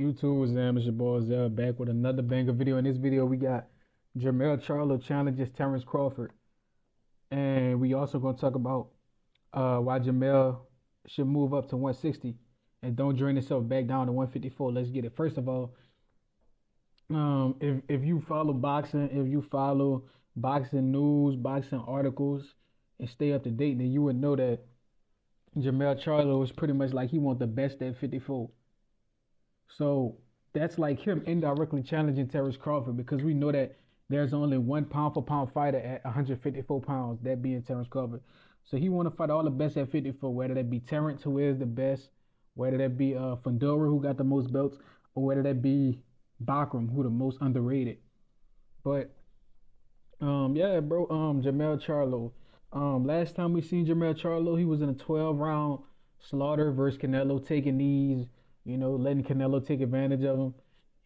YouTube, Zam, it's your boy Zell back with another banger video. In this video, we got Jermell Charlo challenges Terence Crawford, and we also gonna talk about why Jermell should move up to 160 and don't drain himself back down to 154. Let's get it. First of all, if you follow boxing, if you follow boxing news, boxing articles, and stay up to date, then you would know that Jermell Charlo is pretty much like he wants the best at 54. So that's like him indirectly challenging Terence Crawford because we know that there's only one pound for pound fighter at 154 pounds, that being Terence Crawford. So he want to fight all the best at 54, whether that be Terence, who is the best, whether that be Fandora, who got the most belts, or whether that be Bakram, who the most underrated. But yeah, bro, Jermell Charlo. Last time we seen Jermell Charlo, he was in a 12 round slaughter versus Canelo, taking knees, letting Canelo take advantage of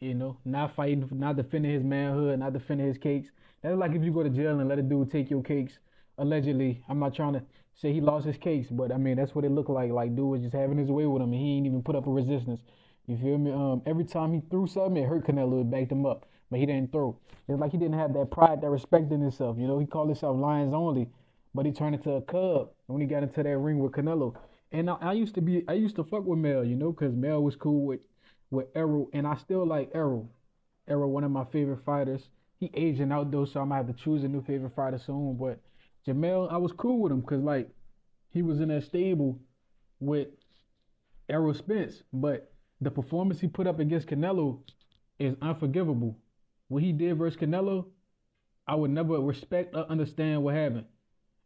him, not fighting, not defending his manhood, not defending his cakes. That's like if you go to jail and let a dude take your cakes, allegedly. I'm not trying to say he lost his cakes, but I mean, that's what it looked like. Like, dude was just having his way with him, and he ain't even put up a resistance. You feel me? Every time he threw something, it hurt Canelo, it backed him up, but he didn't throw. It's like he didn't have that pride, that respect in himself. He called himself Lions Only, but he turned into a cub when he got into that ring with Canelo. And I used to fuck with Mel, because Mel was cool with Errol, and I still like Errol. Errol, one of my favorite fighters. He aging out though, so I might have to choose a new favorite fighter soon. But Jermell, I was cool with him because like he was in that stable with Errol Spence, but the performance he put up against Canelo is unforgivable. What he did versus Canelo, I would never respect or understand what happened.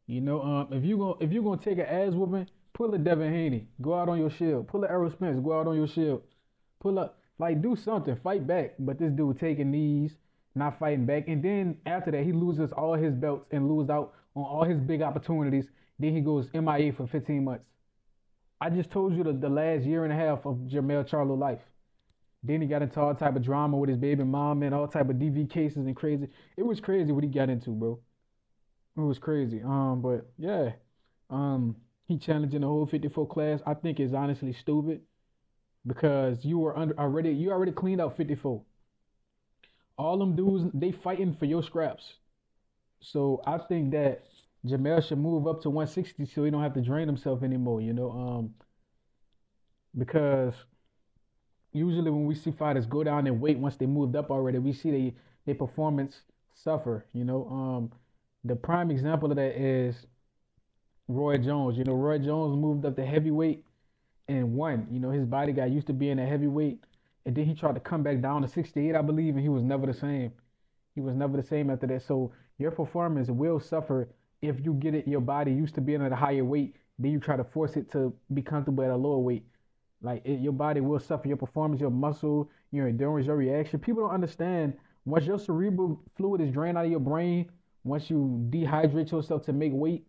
If you gonna take an ass whooping, pull a Devin Haney, go out on your shield. Pull a Errol Spence, go out on your shield. Pull up, like do something, fight back. But this dude taking knees, not fighting back, and then after that he loses all his belts and loses out on all his big opportunities. Then he goes MIA for 15 months. I just told you the last year and a half of Jermell Charlo life. Then he got into all type of drama with his baby mom and all type of DV cases and crazy. It was crazy what he got into, bro. It was crazy. But yeah, he challenging the whole 54 class. I think is honestly stupid because you already cleaned out 54. All them dudes they fighting for your scraps. So I think that Jermell should move up to 160 so he don't have to drain himself anymore. Because usually when we see fighters go down in weight once they moved up already, we see their performance suffer. The prime example of that is Roy Jones. Roy Jones moved up to heavyweight and won. His body got used to being a heavyweight, and then he tried to come back down to 68, I believe, and he was never the same. He was never the same after that. So your performance will suffer if you get your body used to being at a higher weight, then you try to force it to be comfortable at a lower weight. Your body will suffer. Your performance, your muscle, your endurance, your reaction. People don't understand. Once your cerebral fluid is drained out of your brain, once you dehydrate yourself to make weight,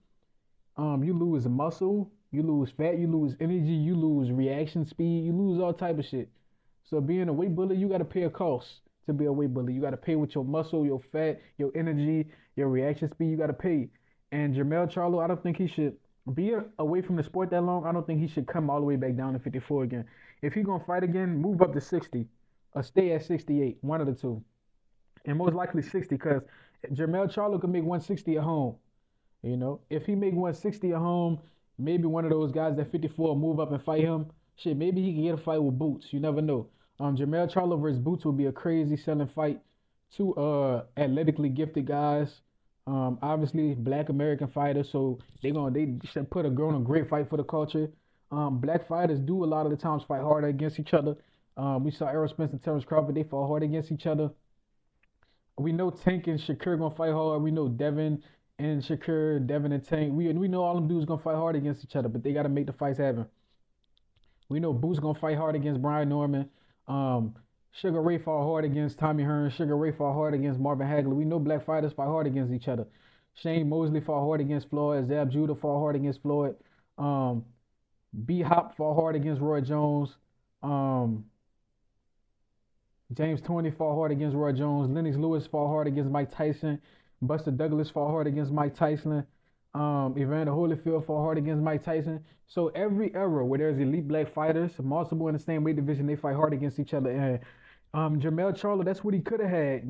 you lose muscle, you lose fat, you lose energy, you lose reaction speed, you lose all type of shit. So being a weight bully, you got to pay a cost to be a weight bully. You got to pay with your muscle, your fat, your energy, your reaction speed. You got to pay. And Jermell Charlo, I don't think he should be away from the sport that long. I don't think he should come all the way back down to 54 again. If he gonna fight again, move up to 60 or stay at 68, one of the two, and most likely 60 because Jermell Charlo can make 160 at home. If he make 160 at home, maybe one of those guys at 54 move up and fight him. Shit, maybe he can get a fight with Boots. You never know. Jermell Charlo versus Boots would be a crazy selling fight. Two athletically gifted guys. Obviously black American fighters, so they should put on a great fight for the culture. Black fighters do a lot of the times fight harder against each other. We saw Errol Spence and Terence Crawford, they fought hard against each other. We know Tank and Shakur gonna fight hard. We know Devin and Shakur, Devin and Tank. We know all them dudes gonna fight hard against each other, but they gotta make the fights happen. We know Boots gonna fight hard against Brian Norman. Sugar Ray fought hard against Tommy Hearns. Sugar Ray fought hard against Marvin Hagler. We know black fighters fight hard against each other. Shane Mosley fought hard against Floyd. Zab Judah fought hard against Floyd. B Hop fought hard against Roy Jones. James Toney fought hard against Roy Jones. Lennox Lewis fought hard against Mike Tyson. Buster Douglas fought hard against Mike Tyson. Evander Holyfield fought hard against Mike Tyson. So every era where there's elite black fighters, multiple in the same weight division, they fight hard against each other. And Jermell Charlo, that's what he could have had,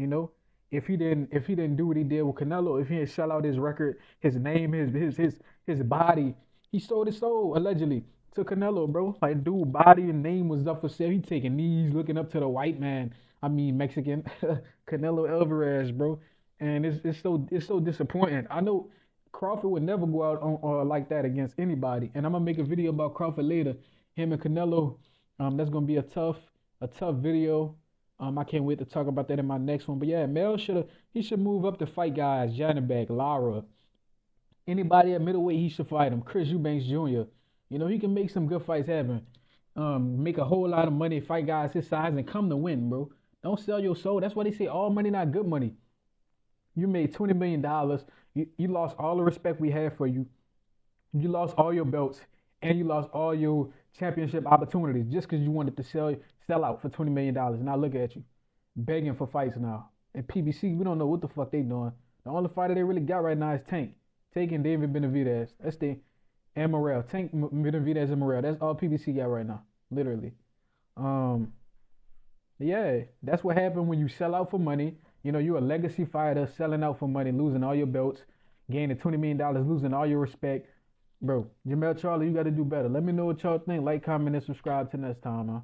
if he didn't do what he did with Canelo, if he didn't sell out his record, his name, his body, he sold his soul allegedly to Canelo, bro. Like dude, body and name was up for sale. He taking knees, looking up to the white man. I mean Mexican Canelo Alvarez, bro. And it's so disappointing. I know Crawford would never go out on like that against anybody. And I'm gonna make a video about Crawford later. Him and Canelo. That's gonna be a tough video. I can't wait to talk about that in my next one. But yeah, Mel should move up to fight guys, Janabek, Lara, anybody at middleweight. He should fight him. Chris Eubanks Jr. He can make some good fights happen. Make a whole lot of money, fight guys his size, and come to win, bro. Don't sell your soul. That's why they say all money not good money. You made $20 million. You lost all the respect we had for you. You lost all your belts, and you lost all your championship opportunities just because you wanted to sell out for $20 million. Now look at you, begging for fights now. And PBC, we don't know what the fuck they doing. The only fighter they really got right now is Tank. Tank and David Benavidez. That's the and Morrell. Tank Benavidez and Morrell. That's all PBC got right now, literally. Um, yeah, that's what happened when you sell out for money. You're a legacy fighter selling out for money, losing all your belts, gaining $20 million, losing all your respect. Bro, Jermell Charlo, you got to do better. Let me know what y'all think. Like, comment, and subscribe. Till next time, man.